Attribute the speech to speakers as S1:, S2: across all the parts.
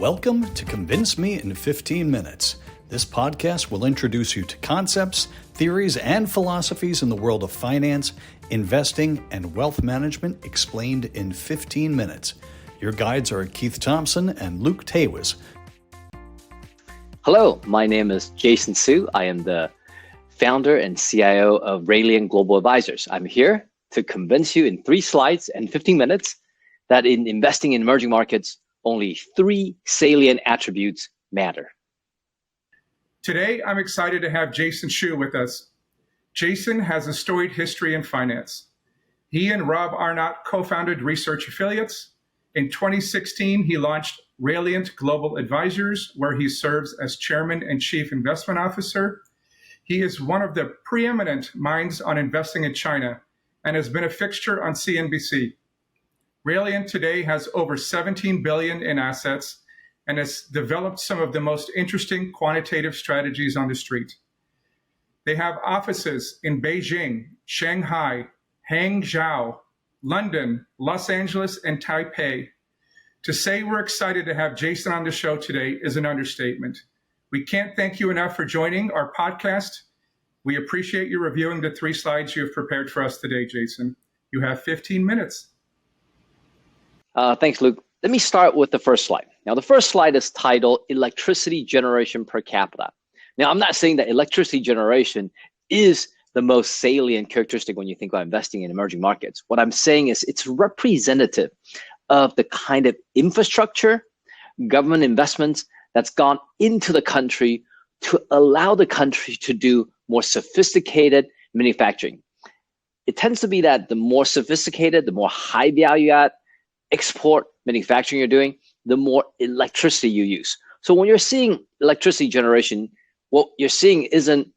S1: Welcome to Convince Me in 15 Minutes. This podcast will introduce you to concepts, theories, and philosophies in the world of finance, investing, and wealth management explained in 15 minutes. Your guides are Keith Thompson and Luke Tawas.
S2: Hello, my name is Jason Su. I am the founder and CIO of Rayliant Global Advisors. I'm here to convince you in 3 slides and 15 minutes that in investing in emerging markets, only 3 salient attributes matter.
S3: Today, I'm excited to have Jason Shu with us. Jason has a storied history in finance. He and Rob Arnott co-founded Research Affiliates. In 2016, he launched Rayliant Global Advisors, where he serves as chairman and chief investment officer. He is one of the preeminent minds on investing in China and has been a fixture on CNBC. Rayliant today has over 17 billion in assets and has developed some of the most interesting quantitative strategies on the street. They have offices in Beijing, Shanghai, Hangzhou, London, Los Angeles, and Taipei. To say we're excited to have Jason on the show today is an understatement. We can't thank you enough for joining our podcast. We appreciate you reviewing the 3 slides you have prepared for us today, Jason. You have 15 minutes.
S2: Thanks, Luke. Let me start with the first slide. Now, the first slide is titled Electricity Generation Per Capita. Now, I'm not saying that electricity generation is the most salient characteristic when you think about investing in emerging markets. What I'm saying is it's representative of the kind of infrastructure, government investments that's gone into the country to allow the country to do more sophisticated manufacturing. It tends to be that the more sophisticated, the more high value add export manufacturing you're doing, the more electricity you use. So when you're seeing electricity generation, what you're seeing isn't,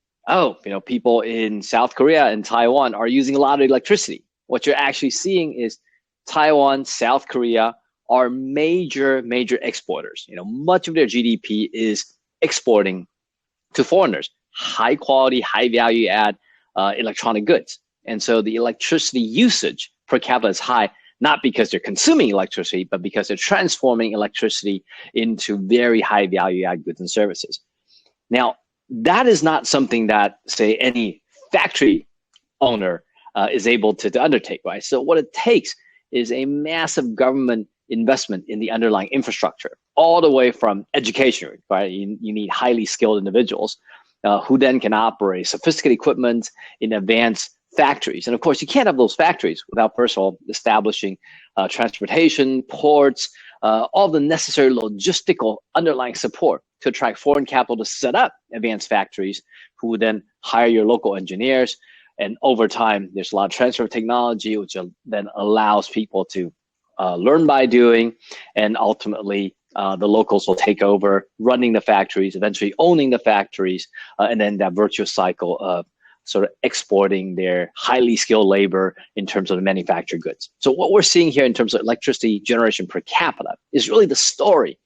S2: people in South Korea and Taiwan are using a lot of electricity. What you're actually seeing is Taiwan, South Korea are major exporters. Much of their GDP is exporting to foreigners, high quality, high value add electronic goods. And so the electricity usage per capita is high, not because they're consuming electricity, but because they're transforming electricity into very high value add goods and services. Now, that is not something that, say, any factory owner is able to undertake, right? So what it takes is a massive government investment in the underlying infrastructure, all the way from education, right? You need highly skilled individuals who then can operate sophisticated equipment in advanced factories. And of course, you can't have those factories without, first of all, establishing transportation, ports, all the necessary logistical underlying support to attract foreign capital to set up advanced factories, who would then hire your local engineers. And over time, there's a lot of transfer of technology, which then allows people to learn by doing. And ultimately, the locals will take over running the factories, eventually owning the factories, and then that virtuous cycle of sort of exporting their highly skilled labor in terms of the manufactured goods. So what we're seeing here in terms of electricity generation per capita is really the story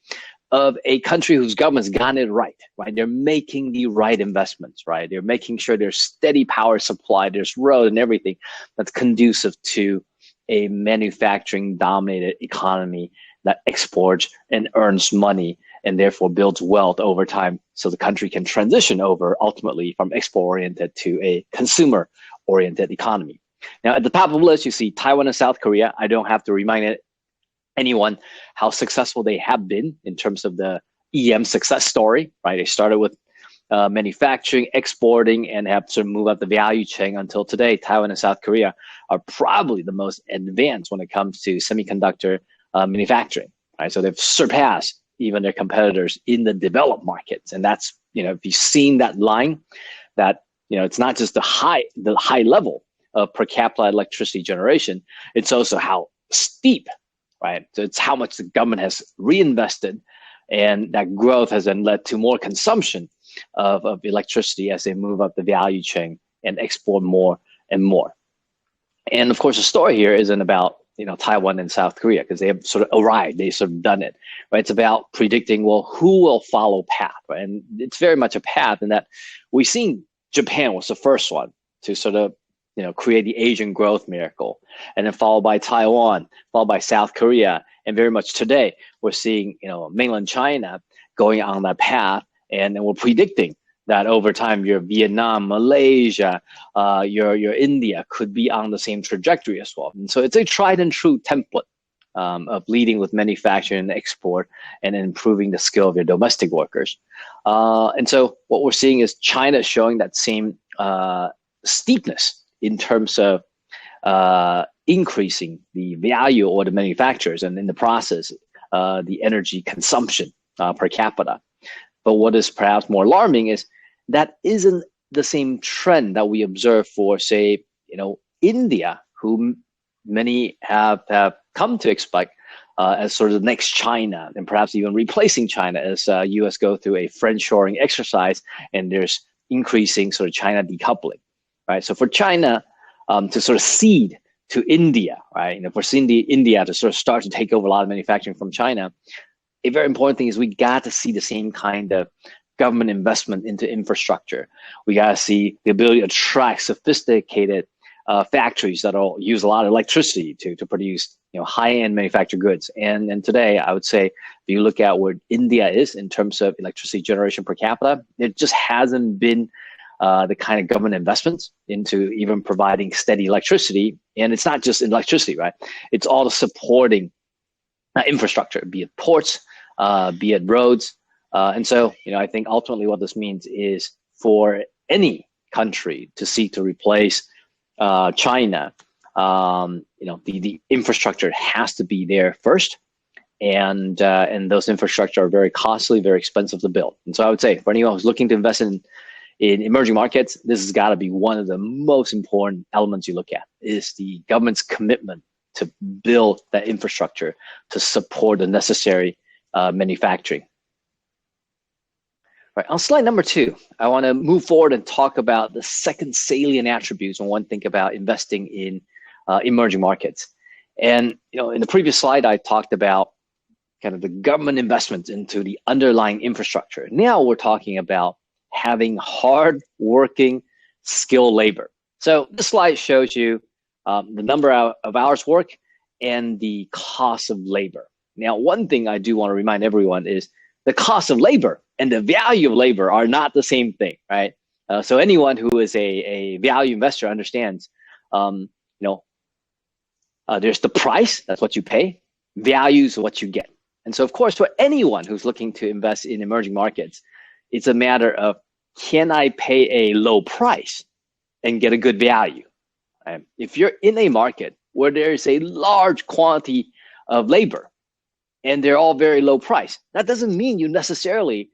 S2: of a country whose government's gotten it right? They're making the right investments, right? They're making sure there's steady power supply, there's road and everything that's conducive to a manufacturing dominated economy that exports and earns money and therefore builds wealth over time, so the country can transition over ultimately from export-oriented to a consumer-oriented economy. Now, at the top of the list, you see Taiwan and South Korea. I don't have to remind anyone how successful they have been in terms of the EM success story, right? They started with manufacturing, exporting, and have sort of moved up the value chain until today. Taiwan and South Korea are probably the most advanced when it comes to semiconductor manufacturing, right? So they've surpassed even their competitors in the developed markets. And that's, if you've seen that line, that, it's not just the high level of per capita electricity generation, it's also how steep, right? So it's how much the government has reinvested, and that growth has then led to more consumption of electricity as they move up the value chain and export more and more. And of course, the story here isn't about Taiwan and South Korea, because they have sort of arrived, they've sort of done it, right? It's about predicting, who will follow path, right? And it's very much a path in that we've seen Japan was the first one to sort of create the Asian growth miracle, and then followed by Taiwan, followed by South Korea, and very much today we're seeing mainland China going on that path, and then we're predicting that over time your Vietnam, Malaysia, your India could be on the same trajectory as well. And so it's a tried and true template of leading with manufacturing and export and improving the skill of your domestic workers. And so what we're seeing is China showing that same steepness in terms of increasing the value or the manufacturers, and in the process, the energy consumption per capita. But what is perhaps more alarming is that isn't the same trend that we observe for, say, India, whom many have come to expect as sort of the next China, and perhaps even replacing China as U.S. go through a friendshoring exercise, and there's increasing sort of China decoupling, right? So for China to sort of cede to India, right? And for India to sort of start to take over a lot of manufacturing from China, a very important thing is we got to see the same kind of government investment into infrastructure. We got to see the ability to attract sophisticated factories that'll use a lot of electricity to produce high-end manufactured goods. And today, I would say, if you look at where India is in terms of electricity generation per capita, it just hasn't been the kind of government investments into even providing steady electricity. And it's not just electricity, right? It's all the supporting infrastructure, be it ports, be it roads. And so, I think ultimately what this means is for any country to seek to replace China, the infrastructure has to be there first. And those infrastructure are very costly, very expensive to build. And so I would say for anyone who's looking to invest in emerging markets, this has got to be one of the most important elements you look at, is the government's commitment to build that infrastructure to support the necessary manufacturing. Right, on slide number 2, I want to move forward and talk about the second salient attributes when one think about investing in emerging markets. And in the previous slide, I talked about kind of the government investments into the underlying infrastructure. Now we're talking about having hard-working, skilled labor. So this slide shows you the number of hours work and the cost of labor. Now, one thing I do want to remind everyone is the cost of labor and the value of labor are not the same thing, right? So anyone who is a value investor understands, there's the price, that's what you pay, value is what you get. And so, of course, for anyone who's looking to invest in emerging markets, it's a matter of, can I pay a low price and get a good value? Right? If you're in a market where there's a large quantity of labor and they're all very low price, that doesn't mean you necessarily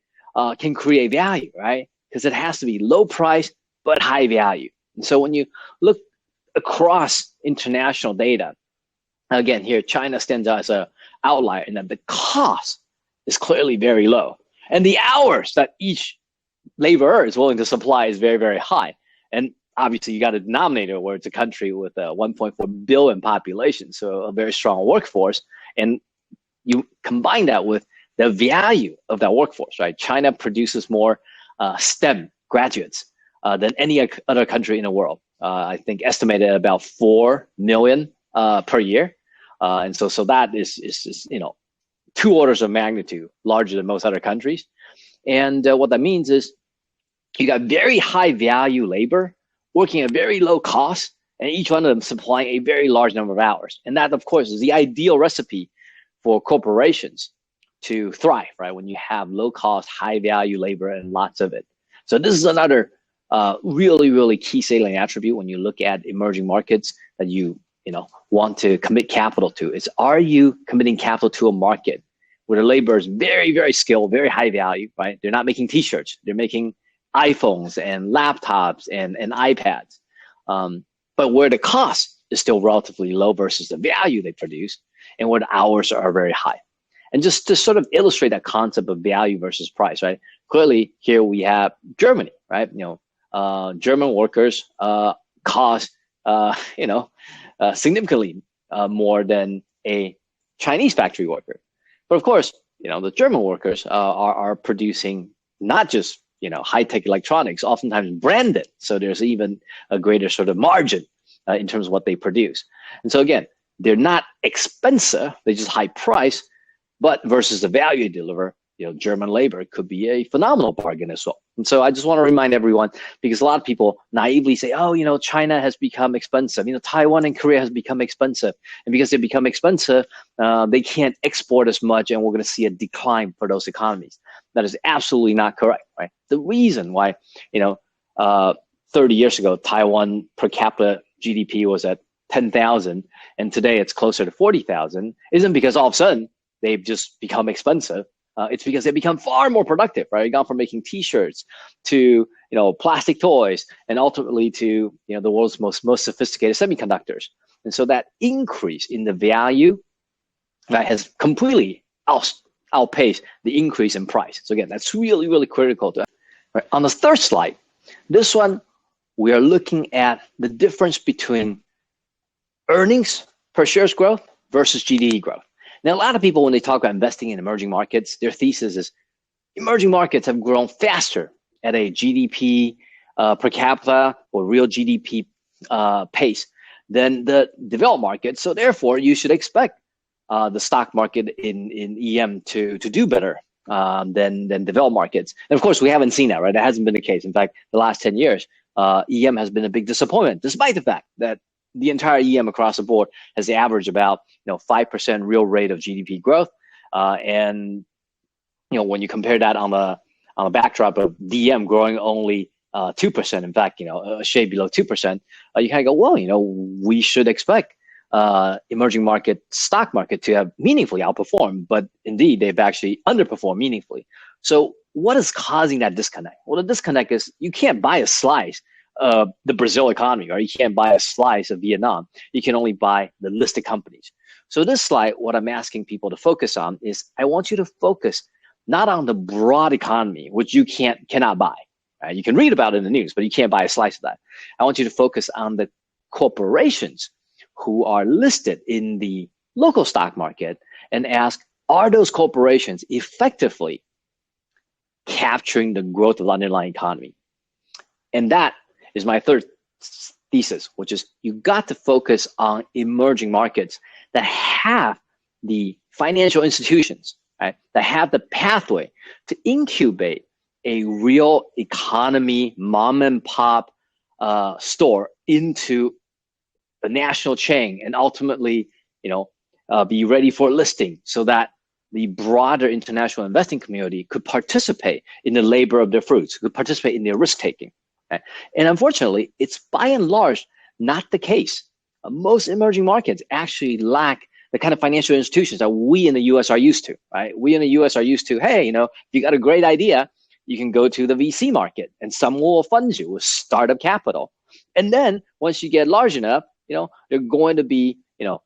S2: can create value, right? Because it has to be low price but high value. And so when you look across international data, again, here China stands out as an outlier in that the cost is clearly very low. And the hours that each laborer is willing to supply is very, very high. And obviously, you got a denominator where it's a country with a 1.4 billion population, so a very strong workforce. And you combine that with the value of that workforce, right? China produces more STEM graduates than any other country in the world. I think estimated at about 4 million per year. And so that is 2 orders of magnitude larger than most other countries. And what that means is you got very high value labor working at very low cost, and each one of them supplying a very large number of hours. And that, of course, is the ideal recipe for corporations to thrive, right? When you have low cost, high value labor and lots of it. So this is another really, really key salient attribute when you look at emerging markets that you want to commit capital to. Is, are you committing capital to a market where the labor is very, very skilled, very high value, right? They're not making t-shirts, they're making iPhones and laptops and iPads, but where the cost is still relatively low versus the value they produce, and where the hours are very high. And just to sort of illustrate that concept of value versus price, right? Clearly here we have Germany, right? German workers cost, significantly more than a Chinese factory worker. But of course, the German workers are producing not just high-tech electronics, oftentimes branded. So there's even a greater sort of margin in terms of what they produce. And so again, they're not expensive, they're just high price, but versus the value they deliver, German labor could be a phenomenal bargain as well. And so I just want to remind everyone, because a lot of people naively say, oh, China has become expensive. Taiwan and Korea has become expensive. And because they become expensive, they can't export as much, and we're going to see a decline for those economies. That is absolutely not correct, right? The reason why, 30 years ago, Taiwan per capita GDP was at 10,000, and today it's closer to 40,000, isn't because all of a sudden they've just become expensive. It's because they become far more productive, right? They've gone from making T-shirts to plastic toys, and ultimately to the world's most sophisticated semiconductors. And so that increase in the value that has completely outpaced the increase in price. So again, that's really, really critical to. Right. On the third slide, this one we are looking at the difference between earnings per shares growth versus GDP growth. Now, a lot of people, when they talk about investing in emerging markets, their thesis is emerging markets have grown faster at a GDP per capita or real GDP pace than the developed markets. So therefore, you should expect the stock market in EM to do better than developed markets. And of course, we haven't seen that, right? That hasn't been the case. In fact, the last 10 years, EM has been a big disappointment, despite the fact that the entire EM across the board has averaged about 5% real rate of GDP growth, and when you compare that on the backdrop of DM growing only 2%, in fact, a shade below 2%, you kind of go, well, we should expect emerging market stock market to have meaningfully outperformed, but indeed they've actually underperformed meaningfully. So what is causing that disconnect? Well, the disconnect is you can't buy a slice of the Brazil economy, or you can't buy a slice of Vietnam. You can only buy the listed companies. So this slide, what I'm asking people to focus on is I want you to focus not on the broad economy, which you cannot buy. You can read about it in the news, but you can't buy a slice of that. I want you to focus on the corporations who are listed in the local stock market and ask, are those corporations effectively capturing the growth of the underlying economy? And that is my third thesis, which is you got to focus on emerging markets that have the financial institutions, right, that have the pathway to incubate a real economy, mom and pop store into the national chain, and ultimately, be ready for listing so that the broader international investing community could participate in the labor of their fruits, could participate in their risk taking. Right? And unfortunately, it's by and large not the case. Most emerging markets actually lack the kind of financial institutions that we in the US are used to, right? We in the US are used to, hey, if you got a great idea, you can go to the VC market and someone will fund you with startup capital. And then once you get large enough, they're going to be,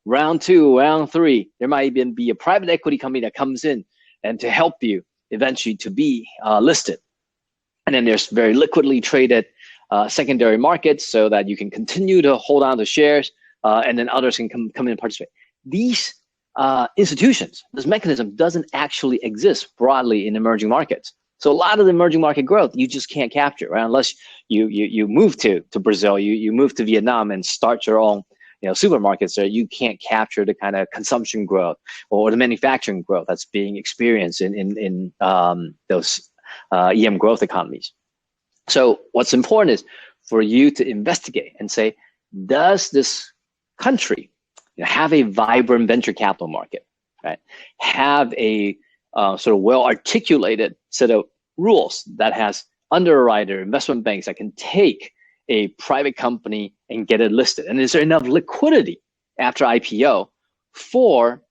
S2: round 2, round 3, there might even be a private equity company that comes in and to help you eventually to be listed. And then there's very liquidly traded secondary markets so that you can continue to hold on to shares, and then others can come in and participate. These institutions, this mechanism doesn't actually exist broadly in emerging markets. So a lot of the emerging market growth you just can't capture, right? Unless you move to Brazil, you move to Vietnam and start your own supermarkets there, you can't capture the kind of consumption growth or the manufacturing growth that's being experienced in those EM growth economies. So what's important is for you to investigate and say, does this country have a vibrant venture capital market, right? Have a sort of well-articulated set of rules that has underwriter investment banks that can take a private company and get it listed? And is there enough liquidity after IPO for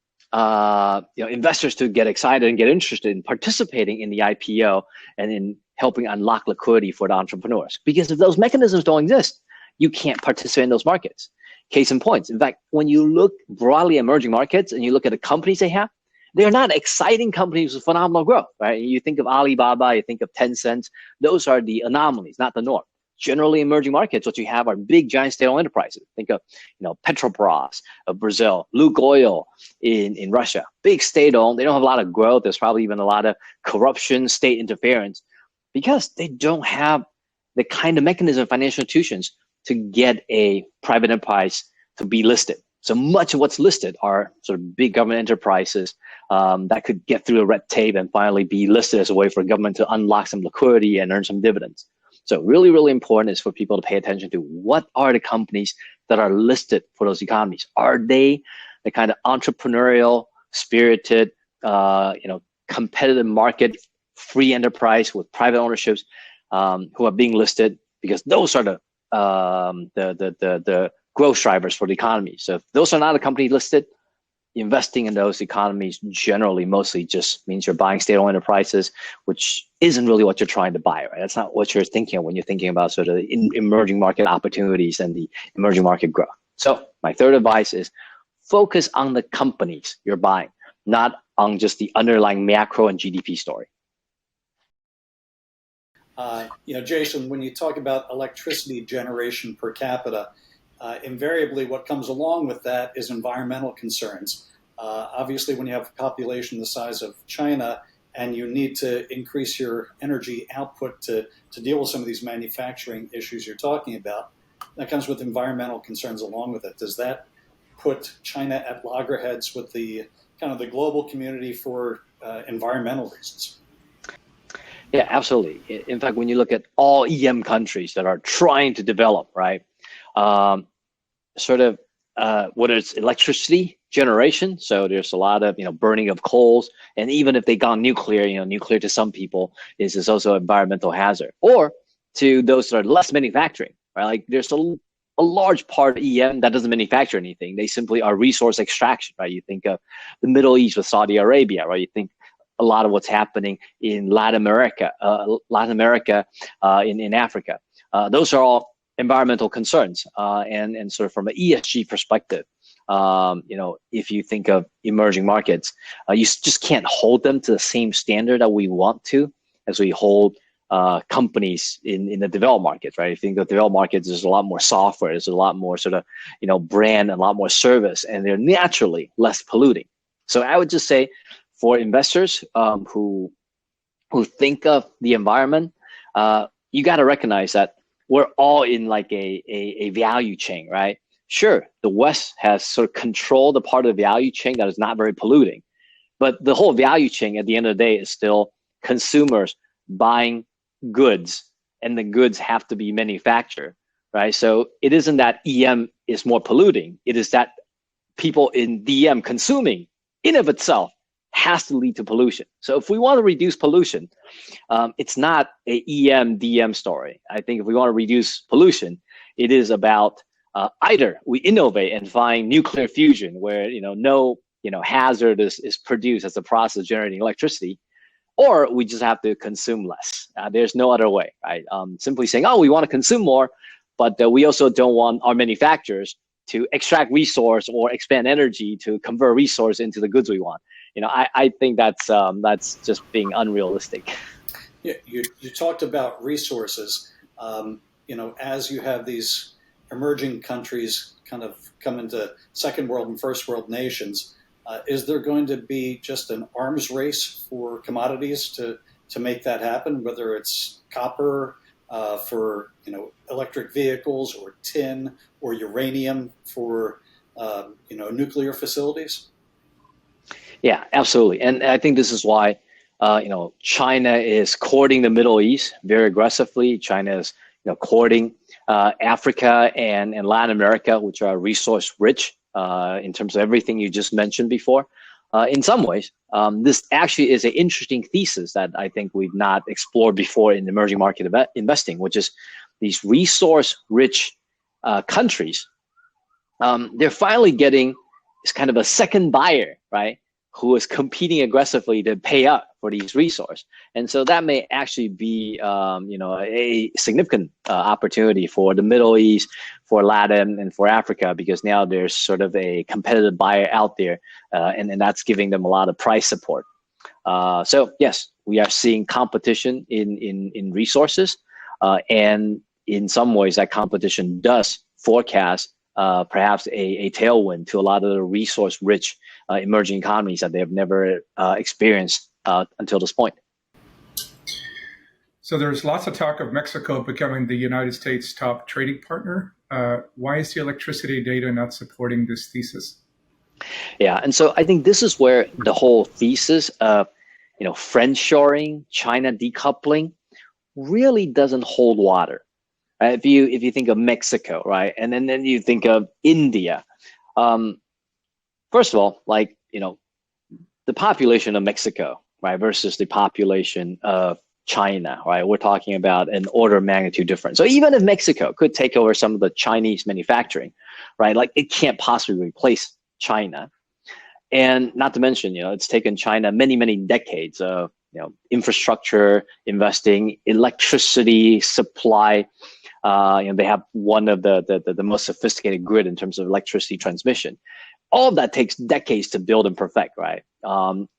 S2: investors to get excited and get interested in participating in the IPO and in helping unlock liquidity for the entrepreneurs? Because if those mechanisms don't exist, you can't participate in those markets. Case in point. In fact, when you look broadly at emerging markets and you look at the companies they have, they're not exciting companies with phenomenal growth, right? You think of Alibaba, you think of Tencent, those are the anomalies, not the norm. Generally, emerging markets, what you have are big, giant state-owned enterprises. Think of, Petrobras of Brazil, Lukoil in Russia. Big state-owned. They don't have a lot of growth. There's probably even a lot of corruption, state interference. because they don't have the kind of mechanism of financial institutions to get a private enterprise to be listed. So much of what's listed are sort of big government enterprises that could get through the red tape and finally be listed as a way for government to unlock some liquidity and earn some dividends. So really, really important is for people to pay attention to what are the companies that are listed for those economies. Are they the kind of entrepreneurial, spirited, competitive market, free enterprise with private ownerships who are being listed? Because those are the growth drivers for the economy. So if those are not a company listed, investing in those economies generally mostly just means you're buying state-owned enterprises, which isn't really what you're trying to buy, right? That's not what you're thinking of when you're thinking about sort of emerging market opportunities and the emerging market growth. So my third advice is focus on the companies you're buying, not on just the underlying macro and GDP story.
S1: Jason, when you talk about electricity generation per capita, invariably what comes along with that is environmental concerns. Obviously, when you have a population the size of China and you need to increase your energy output to deal with some of these manufacturing issues you're talking about, that comes with environmental concerns along with it. Does that put China at loggerheads with the kind of the global community for environmental reasons?
S2: Yeah, absolutely. In fact, when you look at all EM countries that are trying to develop, right, whether it's electricity generation, so there's a lot of burning of coals, and even if they gone nuclear, nuclear to some people is also an environmental hazard. Or to those that are less manufacturing, right? Like there's a large part of EM that doesn't manufacture anything. They simply are resource extraction, right? You think of the Middle East with Saudi Arabia, right? You think a lot of what's happening in Latin America, in Africa. Those are all environmental concerns, and sort of from an ESG perspective, if you think of emerging markets, you just can't hold them to the same standard that we want to as we hold companies in the developed markets, right? I think the developed markets, there's a lot more software, there's a lot more sort of brand, and a lot more service, and they're naturally less polluting. So I would just say, for investors who think of the environment, you got to recognize that we're all in like a value chain, right? Sure, the West has sort of controlled the part of the value chain that is not very polluting, but the whole value chain at the end of the day is still consumers buying goods, and the goods have to be manufactured, right? So it isn't that EM is more polluting, it is that people in DM consuming in of itself has to lead to pollution. So if we want to reduce pollution, it's not a EM DM story. I think if we want to reduce pollution, it is about either we innovate and find nuclear fusion where no hazard is produced as a process generating electricity, or we just have to consume less. There's no other way, right? Simply saying, oh, we want to consume more, but we also don't want our manufacturers to extract resource or expand energy to convert resource into the goods we want. I think that's just being unrealistic.
S1: Yeah, you talked about resources. As you have these emerging countries kind of come into second world and first world nations, is there going to be just an arms race for commodities to make that happen? Whether it's copper for electric vehicles, or tin, or uranium for nuclear facilities?
S2: Yeah, absolutely. And I think this is why, China is courting the Middle East very aggressively. China is, courting Africa and Latin America, which are resource rich in terms of everything you just mentioned before. In some ways, this actually is an interesting thesis that I think we've not explored before in emerging market investing, which is these resource rich countries. They're finally getting this kind of a second buyer, right? Who is competing aggressively to pay up for these resources. And so that may actually be, a significant opportunity for the Middle East, for Latin, and for Africa, because now there's sort of a competitive buyer out there, and that's giving them a lot of price support. So yes, we are seeing competition in resources, and in some ways that competition does forecast perhaps a tailwind to a lot of the resource-rich emerging economies that they have never experienced until this point.
S3: So there's lots of talk of Mexico becoming the United States' top trading partner. Why is the electricity data not supporting this thesis?
S2: Yeah, and so I think this is where the whole thesis of friendshoring, China decoupling really doesn't hold water. Right? If you think of Mexico, right, and then you think of India. First of all, the population of Mexico, right, versus the population of China, right, we're talking about an order of magnitude difference. So even if Mexico could take over some of the Chinese manufacturing, right, it can't possibly replace China. And not to mention, it's taken China many decades of infrastructure investing, electricity supply. They have one of the most sophisticated grid in terms of electricity transmission. All of that takes decades to build and perfect, right?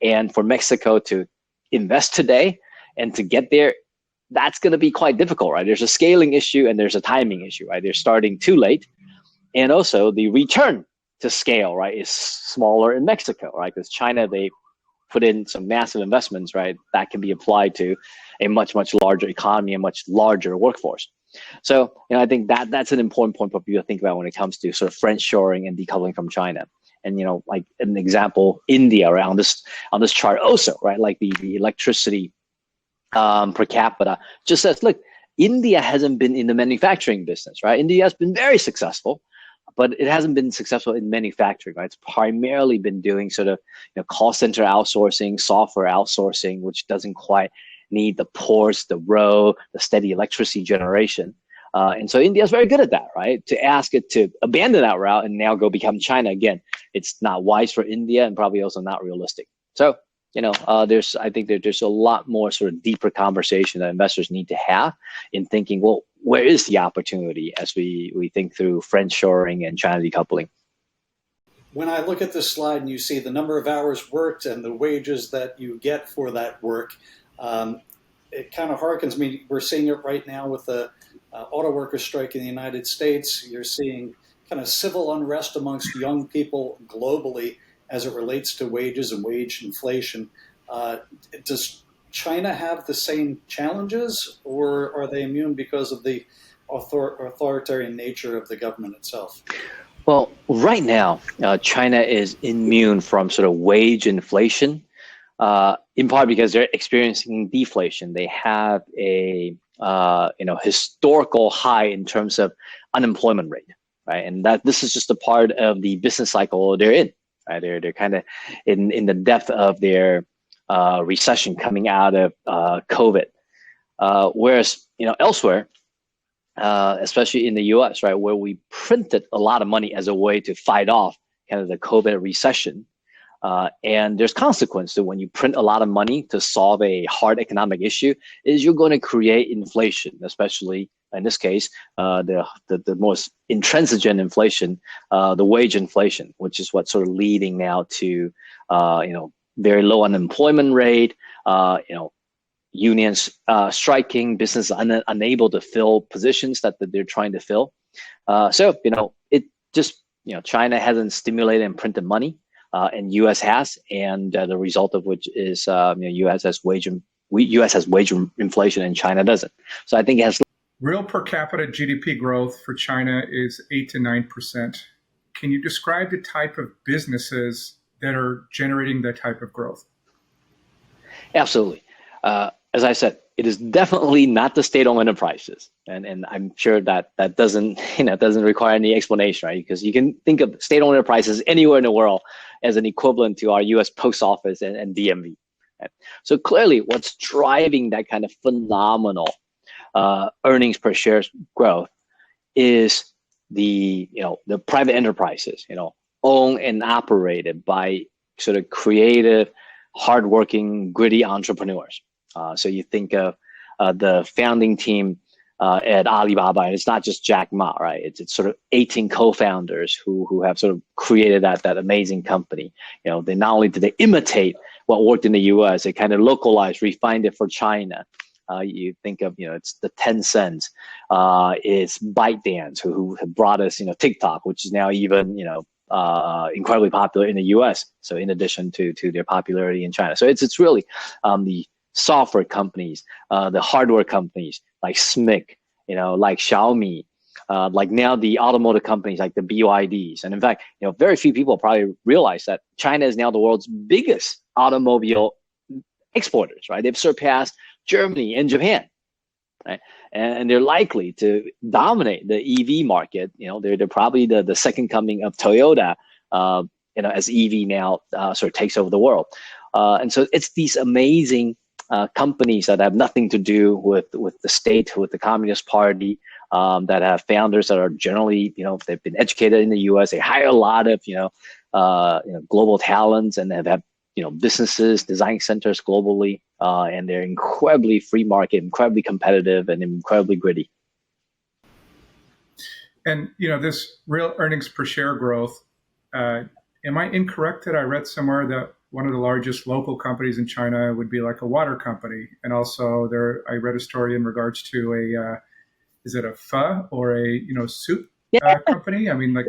S2: And for Mexico to invest today and to get there, that's going to be quite difficult, right? There's a scaling issue and there's a timing issue, right? They're starting too late. And also the return to scale, right, is smaller in Mexico, right? Because China, they put in some massive investments, right, that can be applied to a much larger economy, a much larger workforce. So, I think that's an important point for people to think about when it comes to sort of friendshoring and decoupling from China. And, like an example, India, right, on this chart also, right, like the electricity per capita just says, look, India hasn't been in the manufacturing business, right? India has been very successful, but it hasn't been successful in manufacturing, right? It's primarily been doing sort of call center outsourcing, software outsourcing, which doesn't quite need the ports, the road, the steady electricity generation. And so India is very good at that, right? To ask it to abandon that route and now go become China again, it's not wise for India and probably also not realistic. So, I think there's a lot more sort of deeper conversation that investors need to have in thinking, well, where is the opportunity as we think through friendshoring and China decoupling?
S1: When I look at this slide and you see the number of hours worked and the wages that you get for that work, it kind of harkens me. We're seeing it right now with the auto workers strike in the United States. You're seeing kind of civil unrest amongst young people globally as it relates to wages and wage inflation. Does China have the same challenges, or are they immune because of the authoritarian nature of the government itself?
S2: Well, right now, China is immune from sort of wage inflation, in part because they're experiencing deflation. They have a historical high in terms of unemployment rate, right? And that this is just a part of the business cycle they're in. Right? They're kind of in the depth of their recession coming out of COVID, whereas elsewhere, especially in the U.S., right, where we printed a lot of money as a way to fight off kind of the COVID recession, and there's consequence to when you print a lot of money to solve a hard economic issue, is you're going to create inflation, especially in this case, the most intransigent inflation, the wage inflation, which is what's sort of leading now to very low unemployment rate, unions striking, business unable to fill positions that they're trying to fill. So it just China hasn't stimulated and printed money, and U.S. has, and the result of which is U.S. has wage inflation and China doesn't. So I think it has.
S3: Real per capita GDP growth for China is 8 to 9%. Can you describe the type of businesses that are generating that type of growth?
S2: Absolutely. As I said, it is definitely not the state-owned enterprises, and I'm sure that doesn't doesn't require any explanation, right? Because you can think of state-owned enterprises anywhere in the world as an equivalent to our U.S. Post Office and DMV. Right? So clearly, what's driving that kind of phenomenal earnings per share growth is the private enterprises, owned and operated by sort of creative, hardworking, gritty entrepreneurs. So you think of the founding team at Alibaba, and it's not just Jack Ma, right? It's sort of 18 co-founders who have sort of created that amazing company. They not only did they imitate what worked in the U.S., they kind of localized, refined it for China. You think of, it's the Tencent, it's ByteDance, who have brought us, TikTok, which is now even, incredibly popular in the U.S. So in addition to their popularity in China. So it's really the software companies, the hardware companies like SMIC, like Xiaomi, like now the automotive companies like the BYDs. And in fact, very few people probably realize that China is now the world's biggest automobile exporters, right? They've surpassed Germany and Japan, right? And they're likely to dominate the EV market. They're probably the second coming of Toyota, as EV now sort of takes over the world. And so it's these amazing companies that have nothing to do with the state, with the Communist Party, that have founders that are generally, they've been educated in the U.S. They hire a lot of, global talents, and they have businesses, design centers globally, and they're incredibly free market, incredibly competitive, and incredibly gritty.
S3: And this real earnings per share growth. Am I incorrect that I read somewhere that one of the largest local companies in China would be like a water company, and also I read a story in regards to is it a pho or a soup company? I mean, like.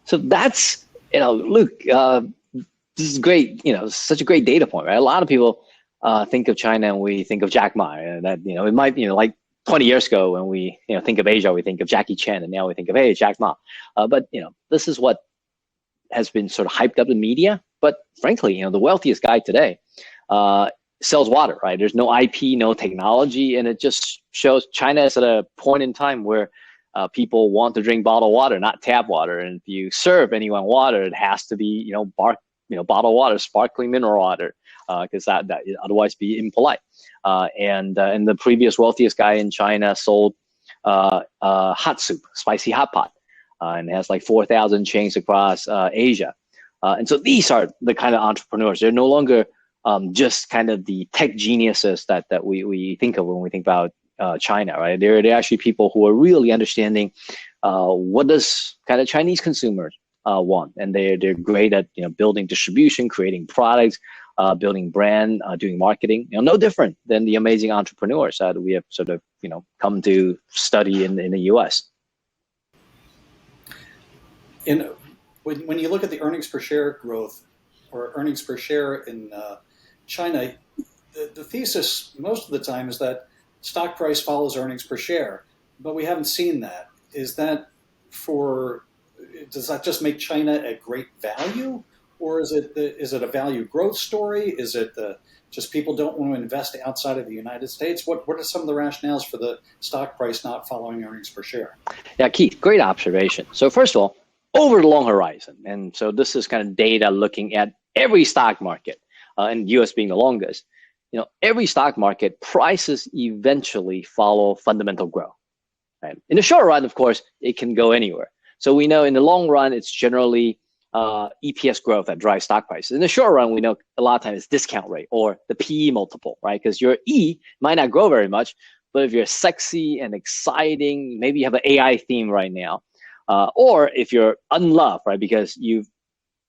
S2: So that's Luke. This is great. Such a great data point, right? A lot of people think of China and we think of Jack Ma, and that it might like 20 years ago when we think of Asia, we think of Jackie Chan, and now we think of Jack Ma. But this is what has been sort of hyped up in media. But frankly, the wealthiest guy today sells water, right? There's no IP, no technology, and it just shows China is at a point in time where people want to drink bottled water, not tap water. And if you serve anyone water, it has to be bottled water, sparkling mineral water, because that otherwise be impolite. And the previous wealthiest guy in China sold hot soup, spicy hot pot, and has like 4,000 chains across Asia. And so these are the kind of entrepreneurs. They're no longer just kind of the tech geniuses that we think of when we think about China, right? They're actually people who are really understanding what does kind of Chinese consumers want, and they're great at building distribution, creating products, building brand, doing marketing. No different than the amazing entrepreneurs that we have sort of come to study in the U.S.
S1: When you look at the earnings per share growth or earnings per share in China, the thesis most of the time is that stock price follows earnings per share, but we haven't seen that. Does that just make China a great value, or is it a value growth story? Is it just people don't want to invest outside of the United States? What are some of the rationales for the stock price not following earnings per share?
S2: Yeah, Keith, great observation. So first of all, over the long horizon, and so this is kind of data looking at every stock market, and U.S. being the longest. Every stock market prices eventually follow fundamental growth. Right? In the short run, of course, it can go anywhere. So we know in the long run, it's generally EPS growth that drives stock prices. In the short run, we know a lot of times it's discount rate or the PE multiple, right? Because your E might not grow very much, but if you're sexy and exciting, maybe you have an AI theme right now, or if you're unloved, right? Because you've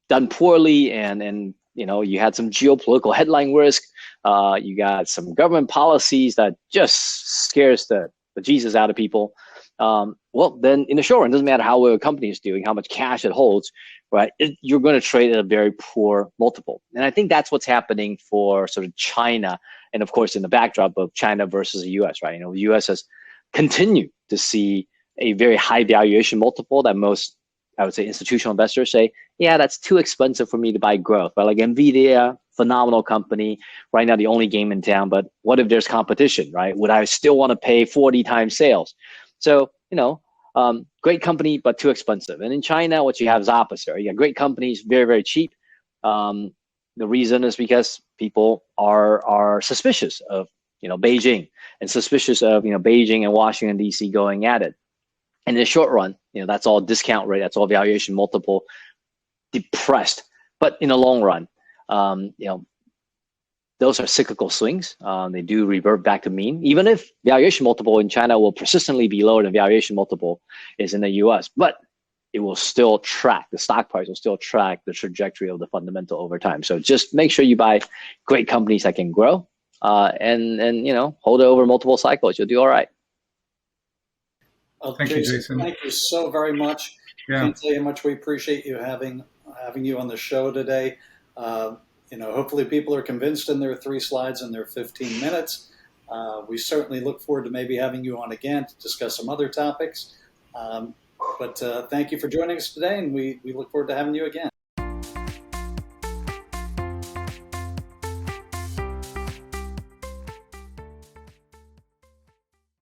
S2: done poorly and you had some geopolitical headline risk, you got some government policies that just scares the Jesus out of people. Well, then in the short run, it doesn't matter how well a company is doing, how much cash it holds, right? You're going to trade at a very poor multiple. And I think that's what's happening for sort of China. And of course, in the backdrop of China versus the US, right? The US has continued to see a very high valuation multiple that most, I would say, institutional investors say, yeah, that's too expensive for me to buy growth. But like NVIDIA, phenomenal company, right now the only game in town, but what if there's competition, right? Would I still want to pay 40 times sales? So, great company, but too expensive. And in China, what you have is opposite. Right? You got great companies, very, very cheap. The reason is because people are suspicious of, Beijing, and suspicious of, Beijing and Washington, D.C. going at it. And in the short run, that's all discount rate, that's all valuation multiple depressed. But in the long run, those are cyclical swings. They do revert back to mean, even if valuation multiple in China will persistently be lower than valuation multiple is in the US, but it will still track, the stock price will still track the trajectory of the fundamental over time. So just make sure you buy great companies that can grow and hold it over multiple cycles. You'll do all right.
S1: Well,
S3: Thank you, Jason.
S1: Thank you so very much.
S3: Yeah.
S1: Can't tell you how much we appreciate you having you on the show today. hopefully people are convinced in their 3 slides in their 15 minutes. We certainly look forward to maybe having you on again to discuss some other topics. But thank you for joining us today, and we look forward to having you again.